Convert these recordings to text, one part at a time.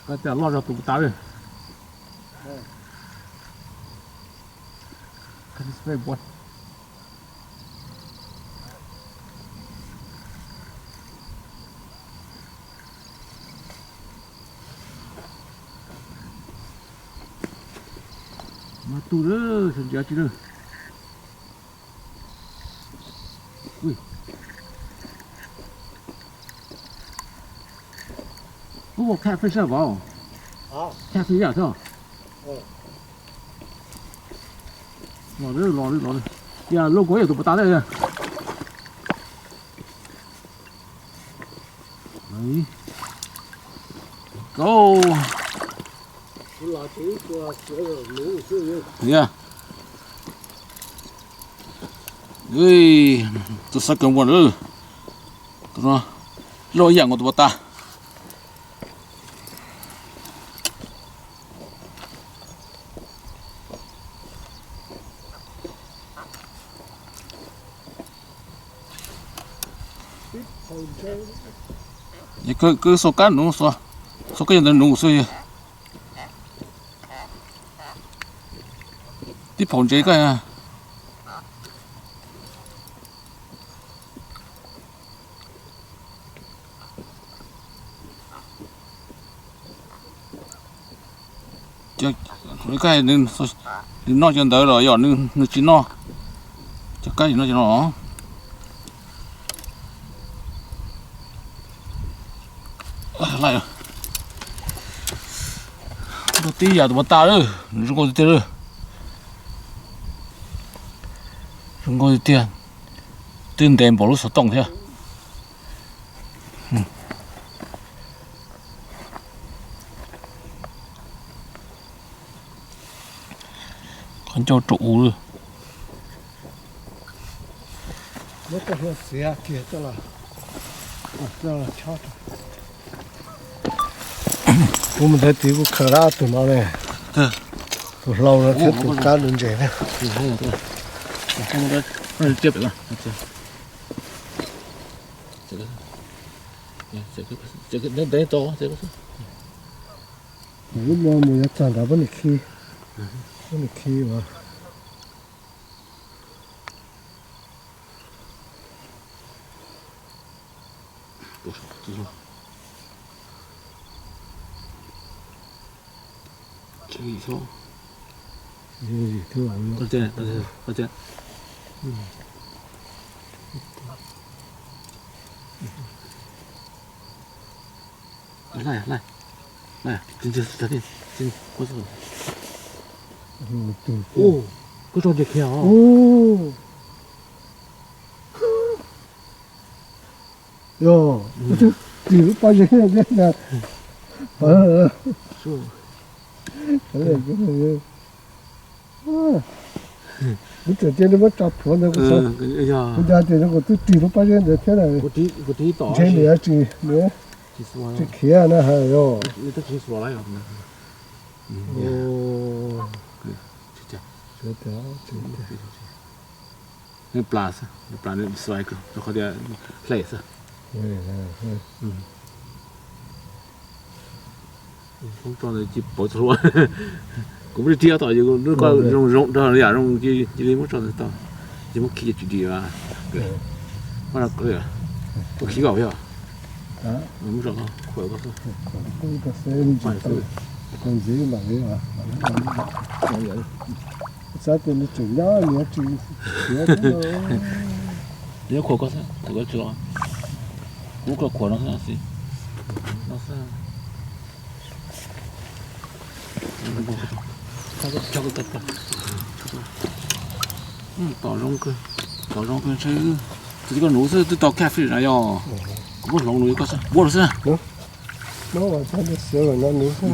cái tiền lo ra tụ tá rồi cái này buồn mà tụ đó sao giá chứ nữa ui我看飞车宝，啊，看飞车是吧？嗯，老的，呀，路过也都不打的。哎，go，是哪天说这个路是有呀，哎，这啥跟我了？都说老眼我都不打。后天你个说干农说个人农所你碰这个呀？这cái nên nó cho đỡ rồi giờ nên chỉ nó cho cái gì nó cho nó lại nó tí giờ tụi ta đó chúng con tiền đó chúng con tiền tiền đèn bỏ lúc số tổng thế con cho trụ rồi那个是谁啊？给这了，这了瞧着。我们在地部看了多少嘞？对，都老人才都干人这的。我们这这边了，这个那得多，这个是。我们没有长大不能去，不能去嘛。多少？这种。这个以后，对吧？到这，来，这过去了。对。哦，这种就看啊。哦。哟，这比如把这个这个，是。我这点我找破那个啥，哎呀，我家的那个都地了把人这天来，我地倒。前面这看那还哟。你都听说了呀？哦。这那plan的帅哥，就好点累死。ผมตอนนี้จีบปวดหัวกูไม่ได้เที่ยวต่ออยู่นึกว่ารงตอนนี้รงจีมันตอนนี้ต่อจีมันขี้จุดดีว่ะว่าเราเกลือกูขี้เก่าใช่ป่ะไม่รู้ก็ขวดก็คือ这谁你知道？工资嘛没啊？咋的？你这样你这你ขวดก็ใช่ขวดก็จริงกูก็ขวดนั่นสินั่นสิ저거 됐다. tỏ rong cơ chứ cái nấu sơ tao cà phê này yo bút lòng núi có sao bút sao nó mà sao nó sửa rồi nó nấu sao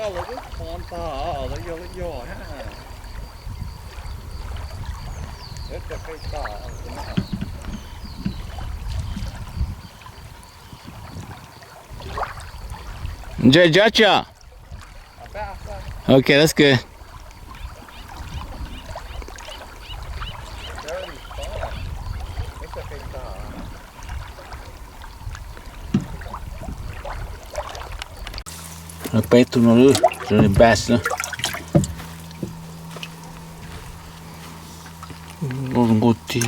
Sao là cái con ta ở cái vô ha. Rất là cái ta ở cái này. Gotcha. Okay, that's good. Nó bé tụi nó nữa, rồi bass nữa. Nó ngột tia.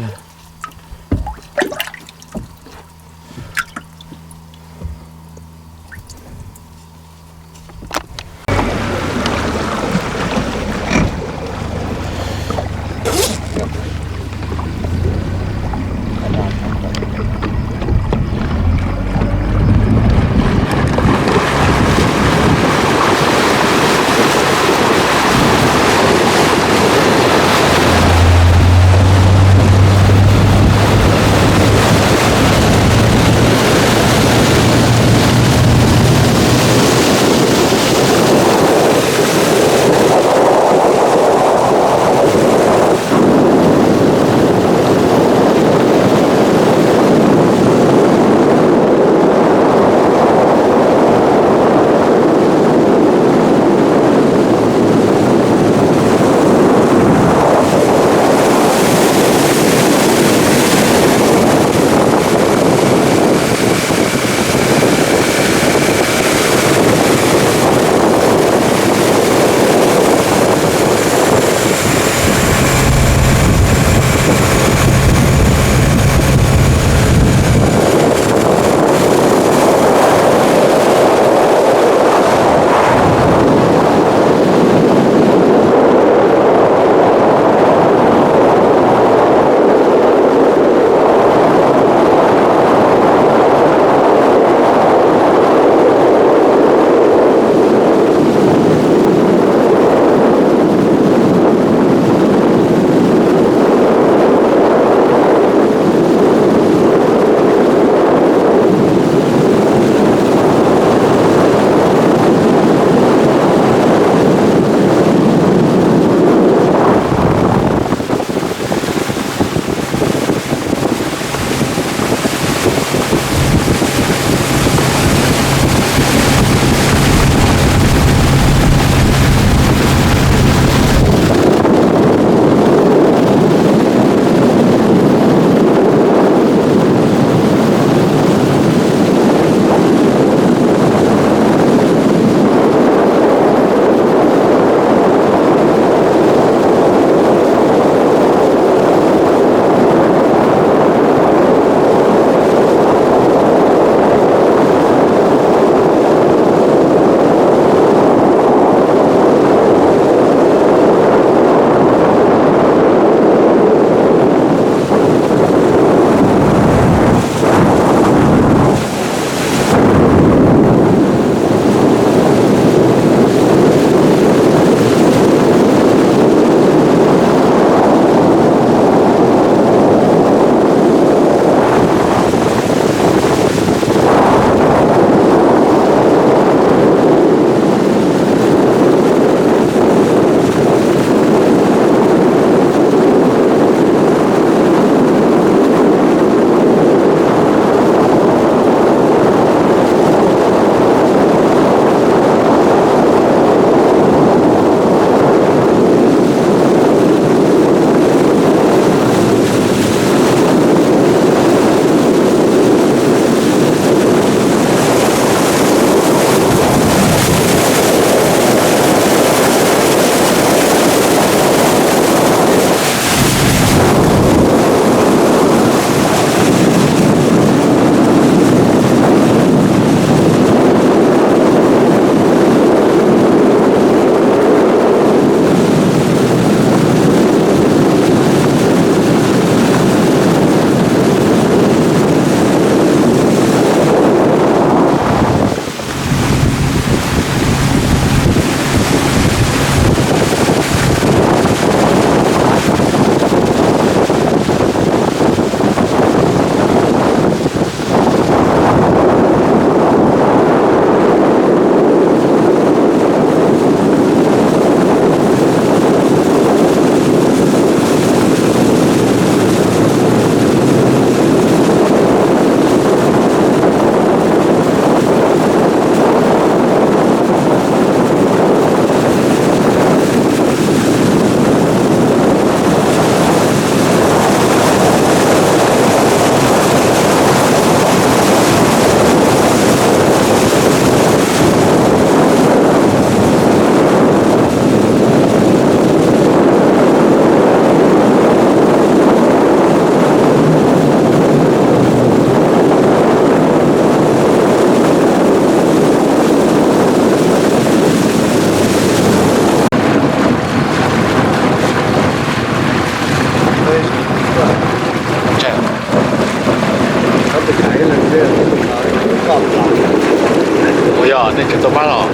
那就走吧了。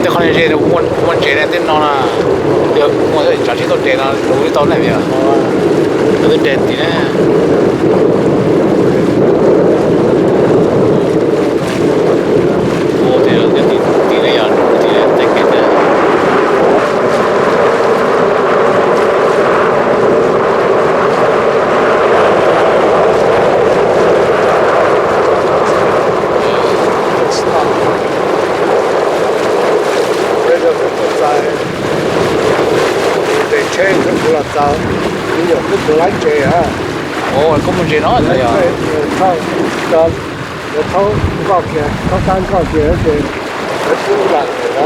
这可能是我这两天弄了，我这假期都这了，路里到那边，这个这地呢。哦，对了，这地那样，地在给的。车佢冇落走，你又都冇撚借啊！哦，咁唔知咯，係啊。又偷高嘅，偷單高嘅一隻，佢搬落嚟啦，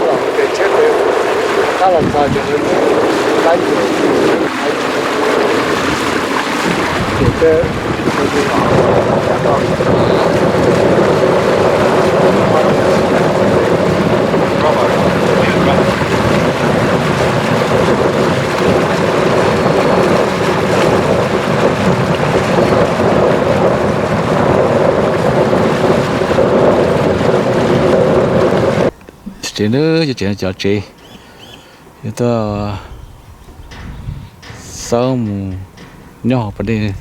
落地車佢加落晒就佢撚住，條車佢就这呢就这样叫这，有的扫墓鸟不得，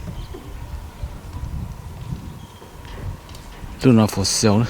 都那副小了。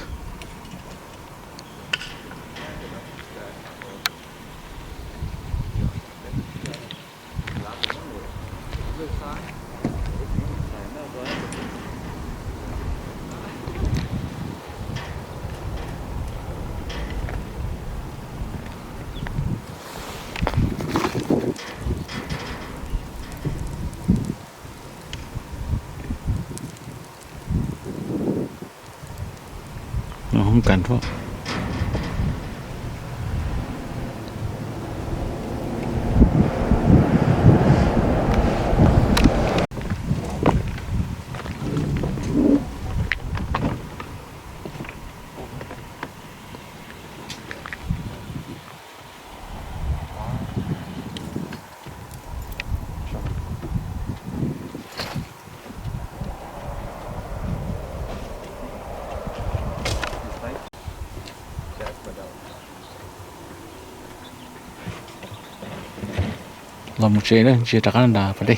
không cần thôi. Làm một chế nữa, chế chắc ăn đã phải đi.